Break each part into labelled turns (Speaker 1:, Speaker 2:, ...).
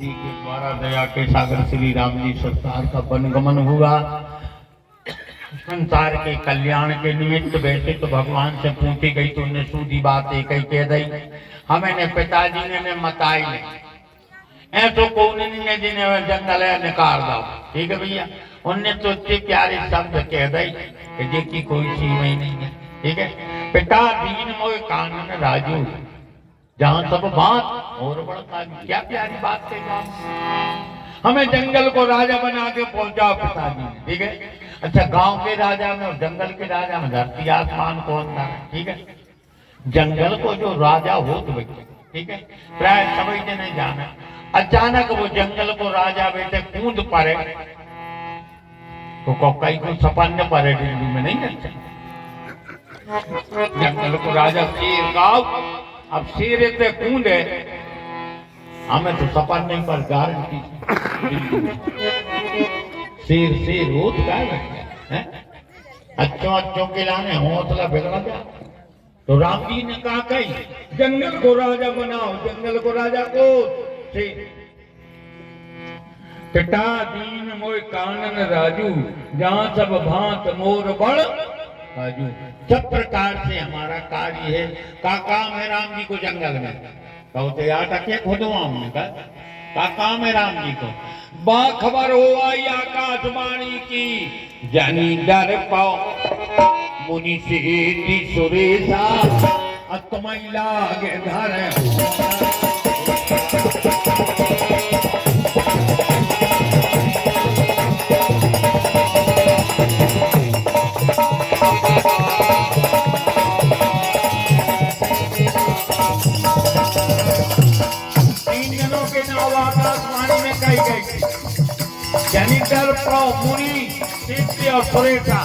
Speaker 1: जी के द्वारा दया के सागर श्री राम जी संसार का वनगमन हुआ। संसार के कल्याण के निमित्त वैसे तो भगवान से पूछी गई तो उन्हें सूधी बात एक ही कह दी, हमें पिताजी ने मताई नहीं ऐसो कौन ने जिन्हें जंगल है निकाल दो। ठीक है भैया, उनने तो इतने प्यारे शब्द कह दी कि जिसकी कोई सीमा ही नहीं है। ठीक है, पिता दीन मोय कानन राजू जहाँ सब बात और बड़ा, क्या प्यारी बात कही। हमें जंगल को राजा बना के पहुंचाओ पिताजी ने। ठीक है, अच्छा गांव के राजा में और जंगल के राजा में धरती आसमान कौन था? ठीक है, जंगल को जो राजा हो तो बेटे, ठीक है, प्राय सभी जने जाना। अचानक वो जंगल को राजा बेटे कूद पड़े तो कई को सपन पड़े दिल्ली में नहीं लगता। जंगल को राजा शेर गाँव, अब शेर इतने कूदे हमें तो सपन नहीं पर गारंटी शेर शेर हो तो क्या है? अच्छों अच्छों के लाने हौसला बिगड़ गया तो राम जी ने कहा कही जंगल को राजा बनाओ। जंगल को राजा को शेर। पिता दीन मोय कानन राजू जहाँ सब भांत मोर बड़ राजू। सब प्रकार से हमारा कार्य है। का काम है राम जी को जंगल में कहते आटके खुदवा हमने का काम है राम जी को। बाखबर हो आई आकाशवाणी की जानी डर पाओ मुनि से सुरेशा अतमई लागे धर। मुनि और सुरेशा।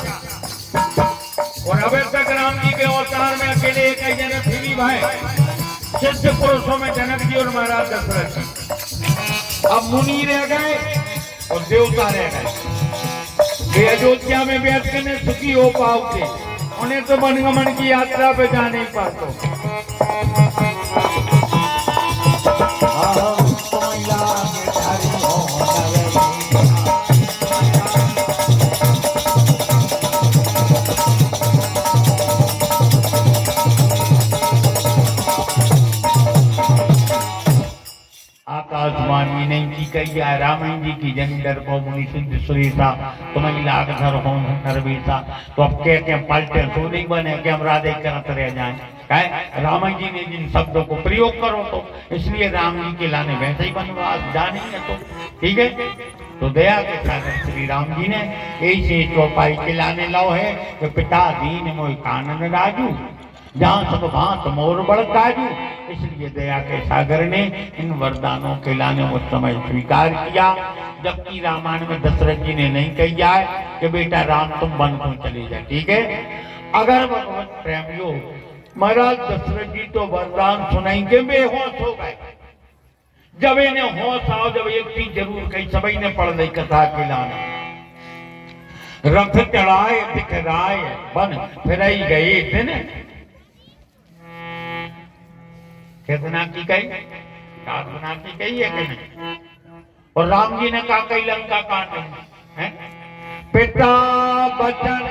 Speaker 1: और अब तक राम जी के अवतार में अकेले एक ही जन फिरी भाई सिद्ध पुरुषों में जनक जी और महाराज दशरथ जी। अब मुनि रह गए और देवता रह गए। वे अयोध्या में बैठ के सुखी हो पाओगे, उन्हें तो वनगमन की यात्रा पे जा नहीं पाते। आकाशवाणी नहीं की कही है रामायण जी की जंगल को मुनि सिद्ध सुरेशा तुम्हें लाग धर हो सर्वेशा। तो अब कहते हैं पलटे तो नहीं बने कि हम राधे करते रह जाए। रामायण जी ने जिन शब्दों को प्रयोग करो तो इसलिए राम जी के लाने वैसे ही वनवास जानेंगे तो ठीक है। तो दया के सागर श्री राम जी ने ऐसे चौपाई के लाने लाओ है कि पिता दीन मोय कानन राजू जहाँ सब भांत मोर बड़ काजू। इसलिए दया के सागर ने इन वरदानों के लाने उस समय स्वीकार किया। जबकि रामायण में दशरथ जी ने नहीं कही जाए कि बेटा राम तुम वन को चले जाए। ठीक है, अगर भगवत प्रेमियों महाराज दशरथ जी तो वरदान सुनाएंगे बेहोश हो गए। जब इन्हें होश आओ, जब एक चीज जरूर कही सभी ने पढ़ ली कथा के लाना। रथ चढ़ाए दिखराए बन फिर गए दिन। कितना की कही? साधना की कही है कि नहीं? और राम जी ने कहा कई लंका कांड है। पिता बचन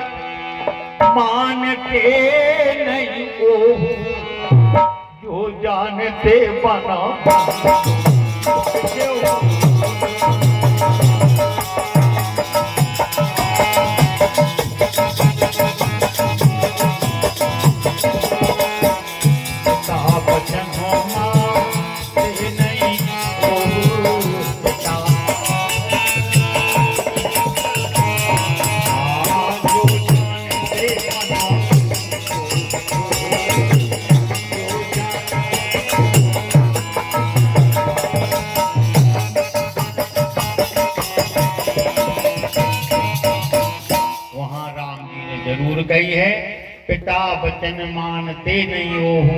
Speaker 1: मानते नहीं ओ जो जानते बना। गई है पिता वचन मानते नहीं ओहू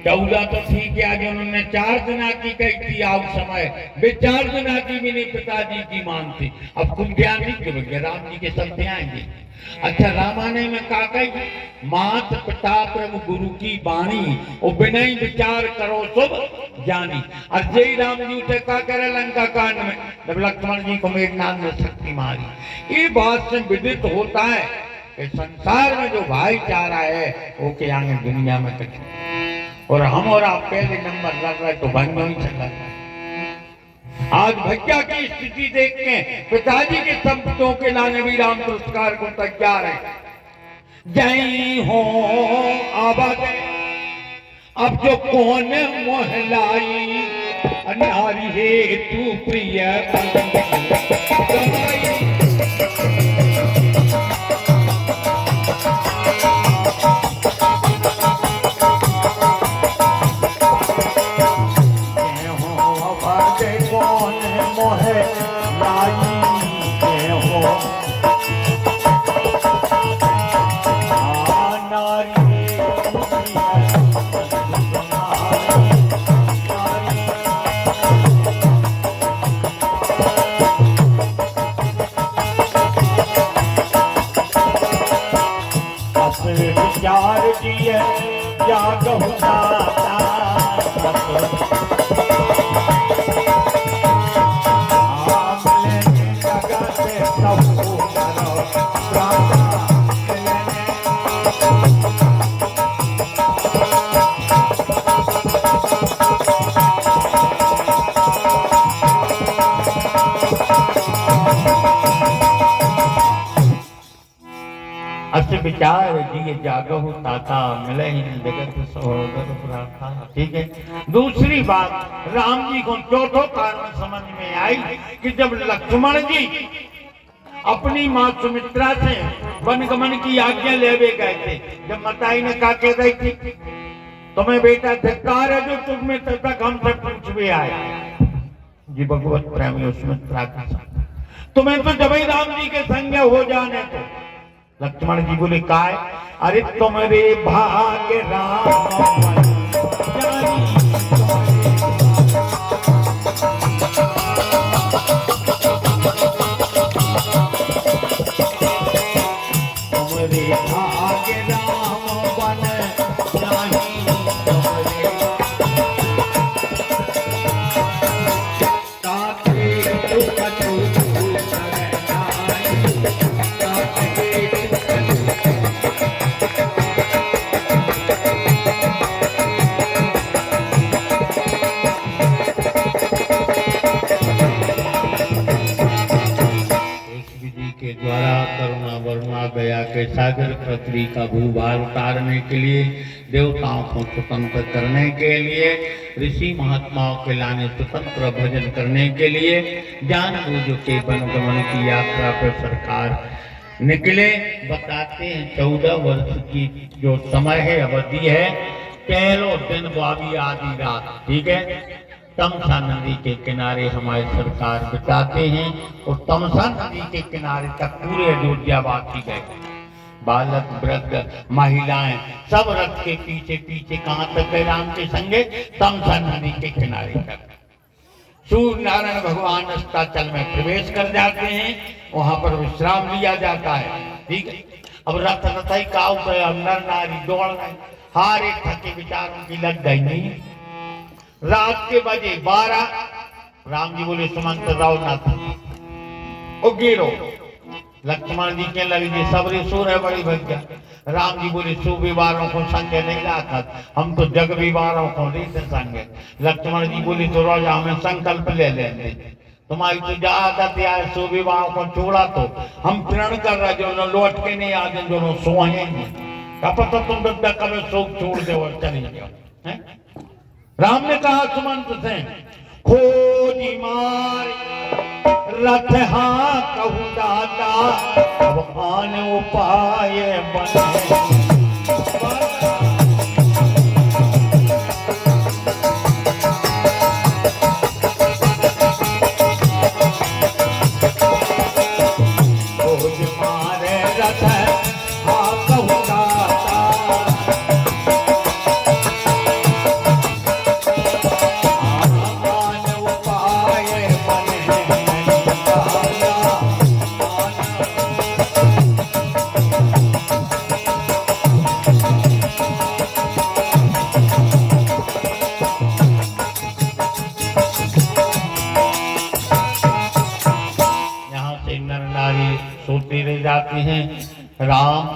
Speaker 1: 14 तो ठीक है, आज उन्होंने 4 दिना की कही थी आउ समय, वे 4 दिना की भी नहीं पिताजी की मानती। अब कुछ ध्यान नहीं देंगे, राम जी के सब ध्याएंगे। अच्छा, रामायण में का कही, मात पिता प्रभु गुरु की बाणी, और बिना ही विचार करो शुभ ज्ञानी। और जय राम जी उठे का करे लंका कांड में, जब लक्ष्मण जी को मेघनाद ने शक्ति मारी। ये बात से विदित होता है कि संसार में जो भाईचारा है वो के आगे दुनिया में कठिन, और हम और आप पहले नंबर लग रहे तो बंद नहीं चल रहा। आज भैया की स्थिति देख के पिताजी के संपत्तियों के लाने भी राम पुरस्कार को तैयार है। जय हो आबाद अब जो कौन मोहलाई, नारी है तू प्रिय विचार दिए जागहु ताता, मिले ही जगत सहोदर प्राथा। ठीक है। दूसरी बात, राम जी को चौथो कारण समझ में आई कि जब लक्ष्मण जी अपनी मां सुमित्रा से वनगमन की आज्ञा लेवे गए थे, जब मताई ने कहा कह रही थी तुम्हें बेटा धिक्कार है जो तुम्हें तब तक हमसे पूछ भी आए जी भगवत प्रेमी सुमित्रा का संग, तुम्हें तो जब राम जी के संग हो जाने तो। लक्ष्मण जी बोले काय, अरे तुम्हारे भाग्य राम सागर पृथ्वी का भूभार उतारने के लिए, देवताओं को स्वतंत्र करने के लिए, ऋषि महात्माओं के लाने स्वतंत्र भजन करने के लिए जानबूझ के वनगमन की यात्रा पर सरकार निकले। बताते हैं 14 वर्ष की जो समय है, अवधि है, पहलो दिन बावी आधी रात। ठीक है। तमसा नदी के किनारे हमारी सरकार बिताते हैं, और तमसा नदी के किनारे तक पूरे अयोध्या वासी गए। बालक वृद्ध महिलाएं सब रथ के पीछे पीछे कहां तक गए राम के संगे, तमसा नदी के किनारे तक। सूर्य नारायण भगवान अस्ताचल में प्रवेश कर जाते हैं, वहां पर विश्राम लिया जाता है। ठीक है। अब रथ रथई काउ गए, नर नारी दौड़ रहे, हर एक थके विचारों की लग गई। नहीं, रात के बजे 12, राम जी बोले सुमंत राव ना था ओ गिरो। लक्ष्मण जी के लगे जी सबरी सुर है बड़ी भैया। राम जी बोले सुविवारों को संगे नहीं रखा, हम तो जग विवारों को नहीं संगे। लक्ष्मण जी बोले तो रोजा हमें संकल्प ले लेंगे, तुम्हारी तो जा आदत है सुविवाहों को छोड़ा तो हम प्रण कर रहे जो न लौट के नहीं आते, जो सोएंगे पता तुम तो कभी शोक छोड़ दे और चले जाओ। राम ने कहा सुमंत से खोजी मार रथ हाँ कहू दाता, अब आन उपाय बने। के हैं राम,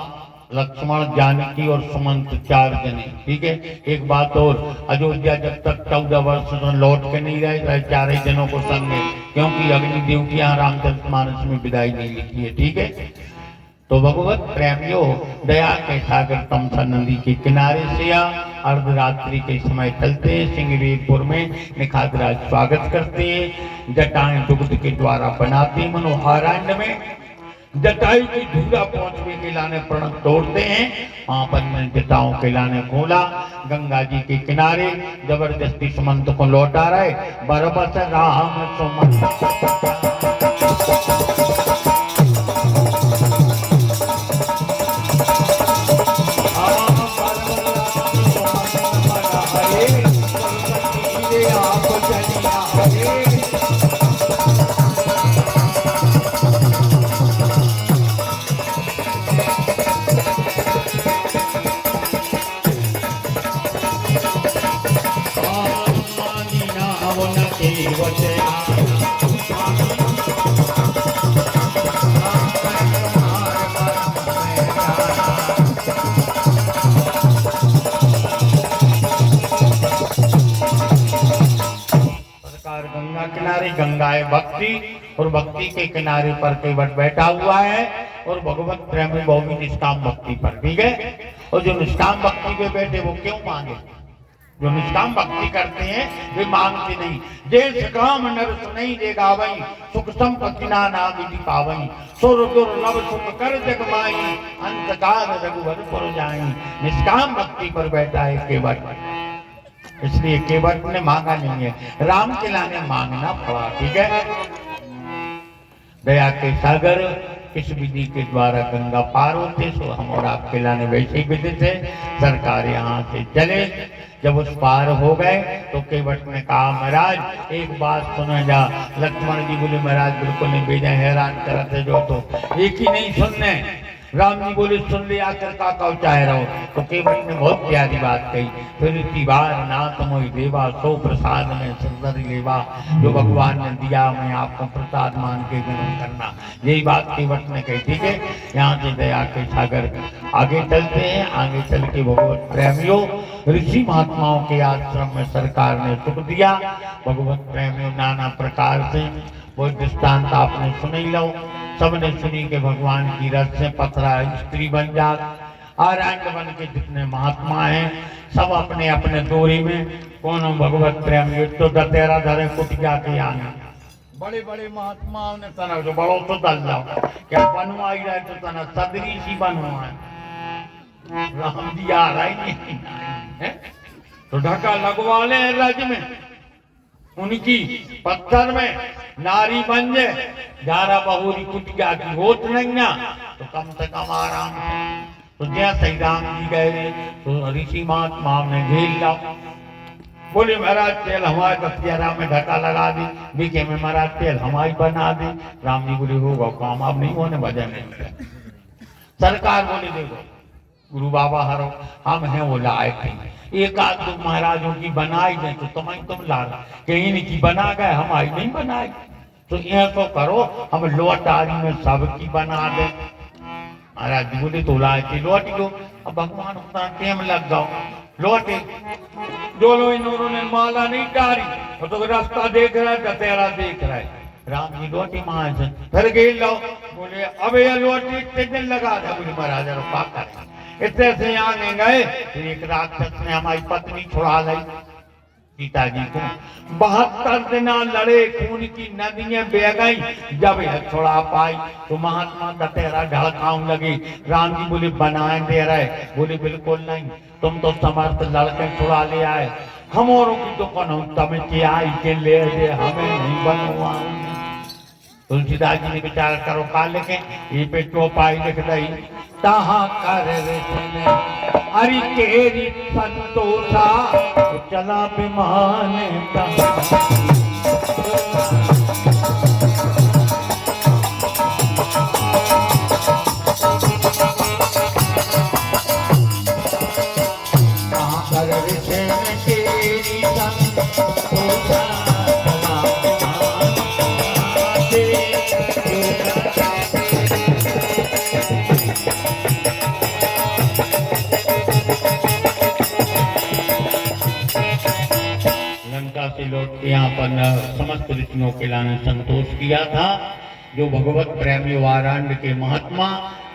Speaker 1: लक्ष्मण, जानकी और सुमंत, 4 जने। ठीक है। एक बात और, अयोध्या जब तक 14 वर्ष से लौट के नहीं रहे 4 जनों को संग है, क्योंकि अग्निदेव की यहाँ रामचरितमानस में विदाई नहीं लिखी है। ठीक है। तो भगवत प्रेमियों, दया के सागर तमसा नदी के किनारे से अर्धरात्रि के समय चलते सिंगरेरपुर में निखातराज स्वागत करते हैं। जटाएं दुग्ध के द्वारा बनाते मनोहारण्य में जटायु की धूरा पहुंचने के लाने प्रण तोड़ते हैं। वहां पर में जटाओं के लाने खोला, गंगा जी के किनारे जबरदस्ती सुमंत को लौटा रहे। बरबस राम सुमंत गंगाए भक्ति और भक्ति के किनारे पर केवट बैठा हुआ है और भगवत प्रेमी वो भी निष्काम भक्ति पर। ठीक है। और जो निष्काम भक्ति पे बैठे वो क्यों मांगे? जो निष्काम भक्ति करते हैं वे मांगते नहीं। जे काम नर सुनई दे गावई, सुख संपत्ति ना विधि पावई, सुर दुर्लभ सुख कर जग माई, अंत काल रघुवर पुर जाई। निष्काम भक्ति पर बैठा है केवट, इसलिए केवट ने मांगा नहीं है, राम के लाने मांगना पड़ा। ठीक है। दया के सागर किस विधि के द्वारा गंगा पार होते, सो हम और आपके लाने वैसे विधि से सरकार यहाँ से चले। जब उस पार हो गए तो केवट ने कहा महाराज एक बात सुना जा। लक्ष्मण जी बोले महाराज बिल्कुल नहीं भेजा, हैरान करते जो तो एक ही नहीं सुनने। राम जी बोले सुन ले आकर का कौ चाहे रहो। तो केवट ने बहुत प्यारी बात कही, फिर इसी बार नाथ मोहि देवा, सो प्रसाद में सुंदर लेवा। जो भगवान ने दिया मैं आपको प्रसाद मान के ग्रहण करना, यही बात केवट ने कही। ठीक है। यहाँ से दया के सागर आगे चलते हैं। आगे चल के भगवत प्रेमियों ऋषि महात्माओं के आश्रम में सरकार ने सुख दिया। भगवत प्रेमियों नाना प्रकार से वो दृष्टांत आपने सुन ही लो, सबने सुनी कि भगवान की रस से पथरा स्त्री बन जात। आरण्य बन के जितने महात्मा हैं सब अपने अपने दूरी में कौन भगवत प्रेम तो दतेरा धरे कुटिया के आने। बड़े बड़े महात्माओं ने तना जो बड़ो तो दल जाओ क्या बनवाई रहे तो तना सदरी सी बनवाए। राम जी आ रहा ही नहीं है तो ढका लगवा ले रज में, उनकी पत्थर में नारी बन जाए। ग्यारह बहुरी कुटिया की होत नहीं ना तो कम से कम आराम। तो जैसे ही राम जी गए तो ऋषि महात्मा ने घेर ला। बोले महाराज तेल हमारे दतियारा में ढका लगा दी, बीके में महाराज तेल हमारी बना दी। राम जी बोले होगा काम अब नहीं होने वजह नहीं। सरकार बोले देखो गुरु बाबा हरो हम हैं वो लायक नहीं, एक आध तो महाराजों की बनाई दे तो तुम ला कहीं की बना गए हमारी नहीं बनाई। तो यह तो करो हम लोटारी में सबकी बना दे। महाराज जी बोले तो लाए थे लौट लो। अब भगवान उतना टाइम लग जाओ लौटे। जो लोग इन्होंने ने माला नहीं डाली तो रास्ता देख रहा है दतेरा देख रहा है। राम जी लौटी महाराज फिर गए लो। बोले अब ये लौटी इतने दिन लगा था। बोले महाराज रुपा करें इतने से आने गए तो एक राक्षस ने हमारी पत्नी छुड़ा ली सीता जी को। 72 दिन लड़े, खून की नदियां बह गई। जब यह छुड़ा पाई तो महात्मा दतेरा ढड़काऊं लगे। राम जी बोले बनाए दे रहे। बोले बिल्कुल नहीं, तुम तो समर्थ लड़के छुड़ा ले आए, हम औरों की तो कौन तमें आई के ले दे हमें नहीं बनवा। तुलसीदास जी ने विचार करो का लिखे ये पे चौपाई लिख दई तहा कर अरे केरी संतोषा चला विमान लंका से लौट के यहाँ पर समस्त ऋषियों के लाने संतोष किया था। जो भगवत प्रेमी वारांड के महात्मा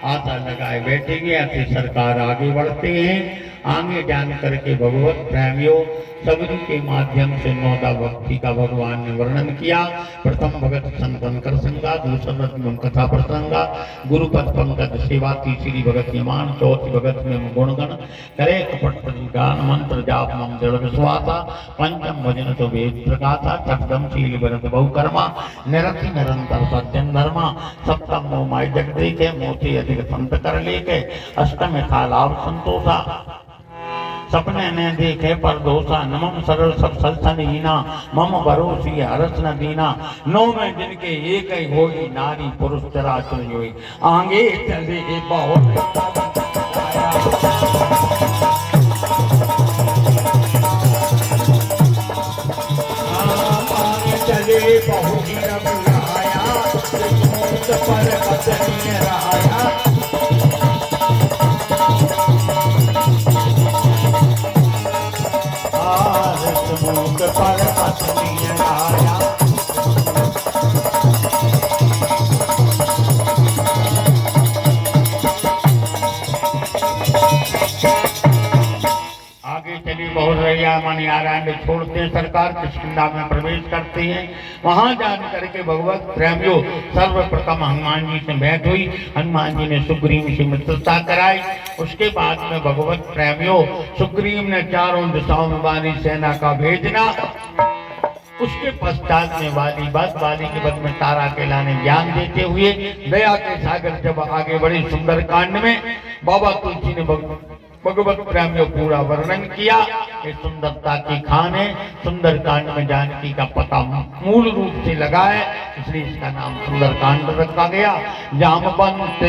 Speaker 1: आशा लगाए बैठेंगे, ऐसे सरकार आगे बढ़ते हैं। आगे जान करके भगवत प्रेमियों सबरी के माध्यम से नौदा भक्ति का भगवान ने वर्णन किया। प्रथम भगत संतन कर संगा, दूसरा कथा प्रसंगा, गुरुपद पंकज सेवा, तीसरी भगत यमान, चौथी भगत में गुणगण करे कपट गान मंत्र जाप मम जड़ विश्वासा, पंचम भजन तो वेद प्रकाशा, छठम शील व्रत बहुकर्मा, निरति निरंतर सज्जन धर्मा, सप्तम मोह माय जगदे के मोती अधिक संत कर लेके, अष्टम था लाभ संतोषा, सपने ने देखे पर दोषा, नमम सरल सब सलसन हीना, मम भरोसी हरस न दीना, नौ में जिनके एक ही होई, नारी पुरुष चराचर जोई, आगे चले बहुत चले बहुत रहाया, पर बचनी रहाया, मुख पर पत्नी आया। आगे चली बहुत रैया मणिनारायण छोड़ते हैं, सरकार किष्किंधा में प्रवेश करते हैं। वहां जान करके भगवत प्रेमियों सर्वप्रथम हनुमान जी से भेंट हुई। हनुमान जी ने सुग्रीव से मित्रता कराई। उसके बाद में भगवत प्रेमियों सुग्रीव ने चारों दिशाओं में वाली सेना का भेजना। उसके पश्चात में वाली के बद में तारा के लाने ज्ञान देते हुए दया के सागर जब आगे बढ़े सुंदर कांड में बाबा तुलसी ने भगवत प्रेमियों पूरा वर्णन किया। ये सुंदरता की खान है। सुंदर कांड में जानकी का पता मूल रूप से लगा है, इसलिए इसका नाम सुंदर कांड रखा गया। जामवंत के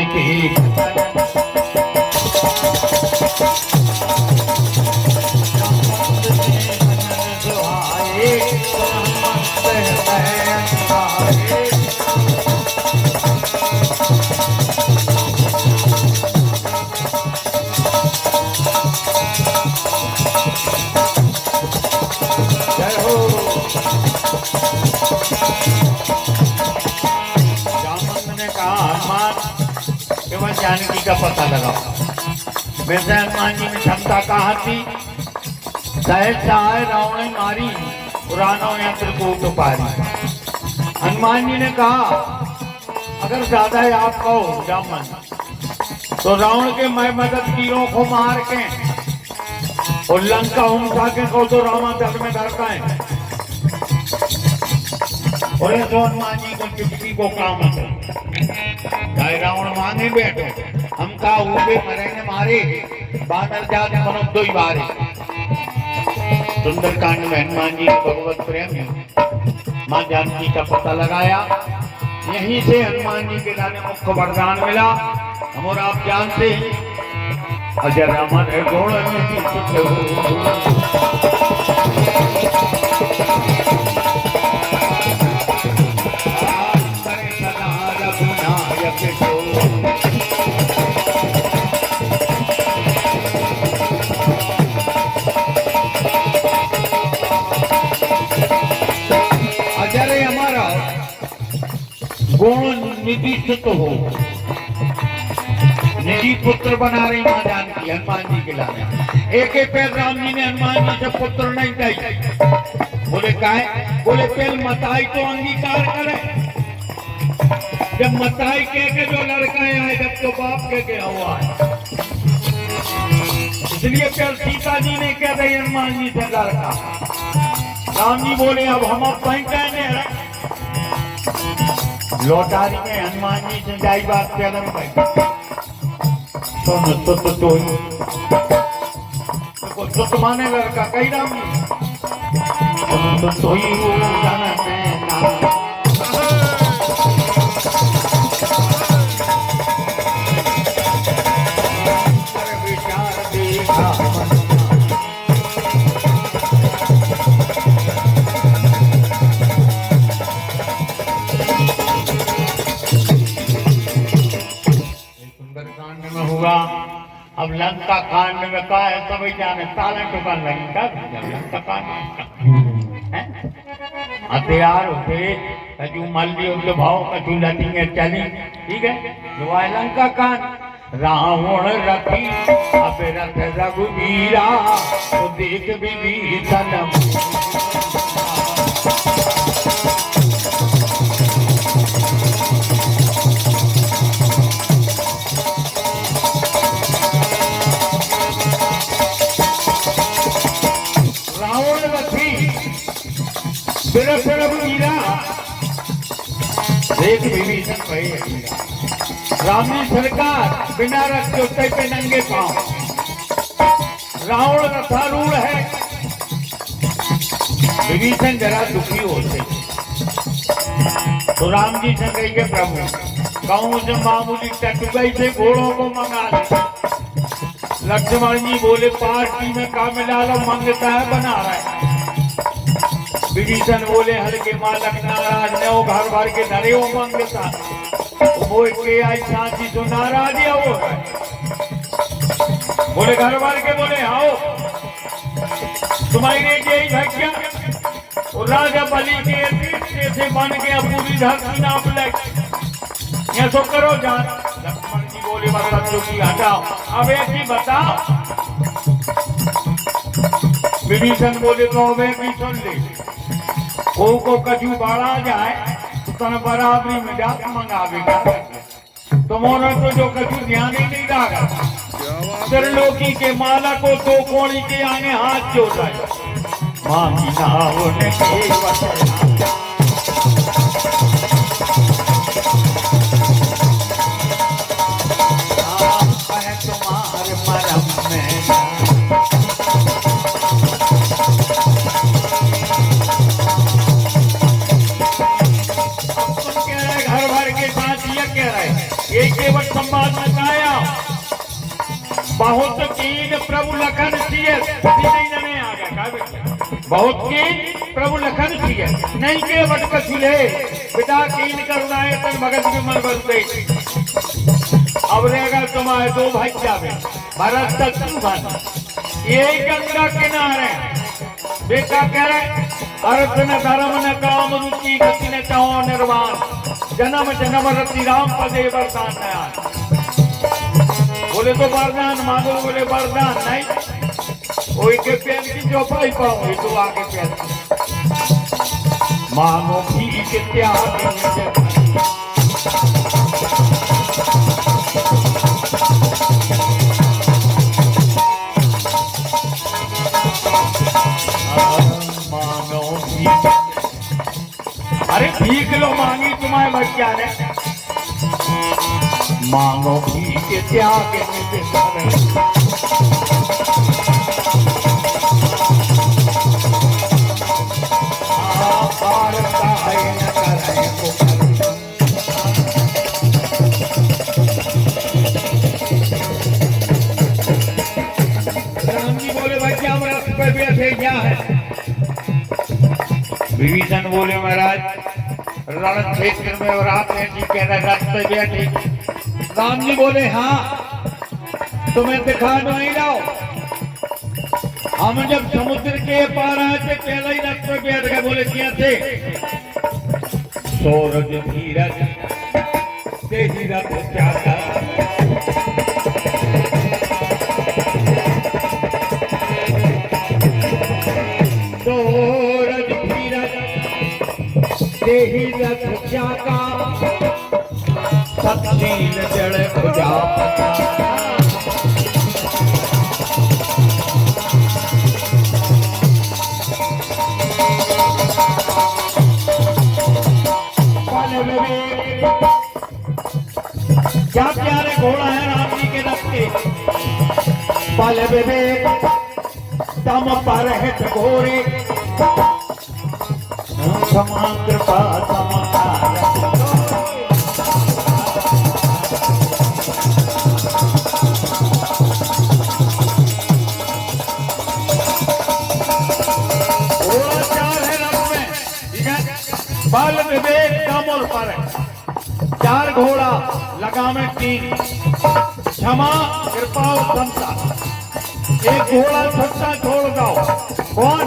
Speaker 1: जानकी का पता लगाओ। वैसे हनुमान जी में क्षमता कहाँ थी? सहज सहाय रावण ने मारी, पुराणों यंत्र को तो पारी। हनुमान जी ने कहा अगर ज्यादा ही आप कहो जामन तो रावण के मैं मदद कीरों को मार के और लंका उठा के कहो तो रावण दर में डरता है। और ये तो हनुमान जी को किसी को काम है, चाहे रावण मांगे बैठो, हम का ऊपे मरेंगे मारे, बानर जात मनो दो ही बारे। सुंदरकांड में हनुमान जी ने भगवत प्रेम मां जानकी का पता लगाया। यहीं से हनुमान जी के लाने मुख्य वरदान मिला। हम और आप जानते हैं अजर अमर गुण अजर हमारा गुण निधि तो हो, निधि पुत्र बना रही मां जानकी हनुमान जी के लाने। एक एक पैर राम जी ने हनुमान जी से पुत्र नहीं दी। बोले काहे? बोले पहले मताई तो अंगीकार करे। जब मताई कह के जो लड़का आए जब तो बाप कह के हुआ है, इसलिए फिर सीता जी ने कह रही हनुमान जी से लड़का। राम जी बोले अब हम कहीं कहने लौटारी में हनुमान जी से जाई बात प्यादम भाई तो माने लड़का कही राम जी तो ही अब लंका कांड में का है सभी जाने ताले दुकान लंका कांड तैयार होते कछु मल लियो तो भाव कछु लटिंगे चली ठीक है जो है लंका कान रावण रखी अब रथ रघुवीरा तो देख विभीषण रथ रघुवीरा देख विभीषण भाई राम जी सरकार बिना रथ जोते पे नंगे पांव रावण रथारूढ़ है विभीषण जरा दुखी होते तो राम जी से कही के प्रभु कहूं से मामूली टटुगई से घोड़ों को मंगा ले लक्ष्मण जी बोले पार्टी में का मिला लो मंगता है बना रहा है विभीषण बोले हल्के मालक नाराज ने वो घर भर के धरे वो मंगता वो के आई शांति तो नाराज है वो बोले घर भर के बोले आओ तुम्हारी यही भाग्य और राजा बलि के पीछे से बन गया पूरी धरती नाप लग ये तो करो जान लक्ष्मण जी बोले मतलब जो की हटाओ अब एक ही बताओ विभीषण बोले तो अब एक ही सुन ले को कछु बाढ़ा जाए तो बराबरी में जाकर मंगावेगा तुम्हारा तो जो कछु ध्यान ही नहीं रहा त्रिलोकी के माला को दो कोणी के आगे हाथ जोड़ा मांगी ना होने तुम्हारे मरम में केवल संवाद बताया बहुत कीन प्रभु लखन सिए नहीं आ गया बहुत कीन प्रभु लखन सिए नहीं के वट कछुले बिता कीन करुणाए तन भगत में मन बसते अब रहेगा तुम्हारे दो भाई जावे भरत शत्रुघ्न यही गंगा किनारे बेटा कह रहे अर्थ न धर्म न काम रुचि गति न चाहो निर्वाण जन्म जन्म रति राम पदे वरदान नया बोले तो वरदान मांगो बोले वरदान नहीं वो के पैर की चौपाई पाऊंगी तो आगे पैर मांगो भी के त्याग अरे भीख लो मांगी तुम्हारे बच्चा ने मांगो भीख त्याग बोले बच्चा हम रथ पर बैठे क्या है विभीषण बोले महाराज रण क्षेत्र में और आपने जी कह रहे रथ पे बैठे राम जी बोले हाँ तुम्हें दिखा नहीं लाओ हम जब समुद्र के पार आए थे पहले ही रथ पे बैठ गए बोले क्या थे सूरज धीरज तेजी रथ चाहता ही रथ जाका सतलील जड़ खुजा क्या प्यारे घोड़ा है राम जी के रथ के पल विवेक दम पर हित घोड़े कृपा बल विवेक कमल पर चार घोड़ा लगामे तीन क्षमा कृपा और समता एक घोड़ा छट्टा छोड़ दो कौन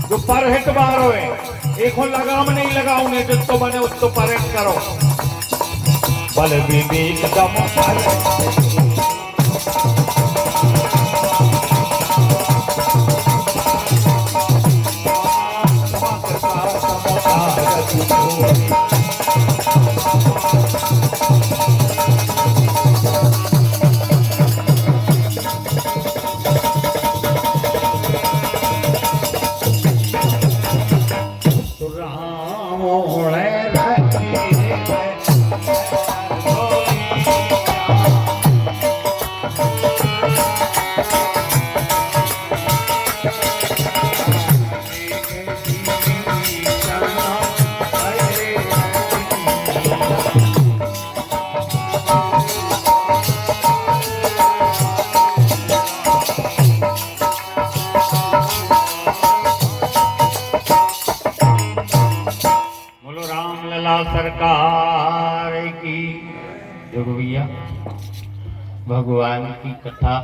Speaker 1: जो पर हिट मारो है, एक लगाम नहीं लगाऊंगे, जिसको बने उसको पर हिट करो। बल विवेक दम सरकार की। जोगिया भगवान की कथा